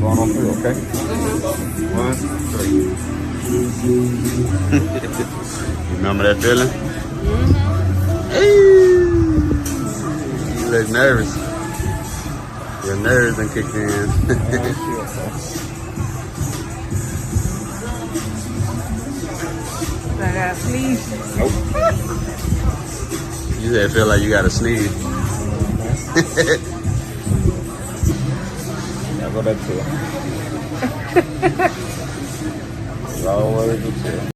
Going on 3, okay? 1, 3. Remember that feeling? You look nervous. Your nerves done kicked in. I gotta sneeze. Nope. You said feel like you gotta sneeze. Now go that 2. Always a 2.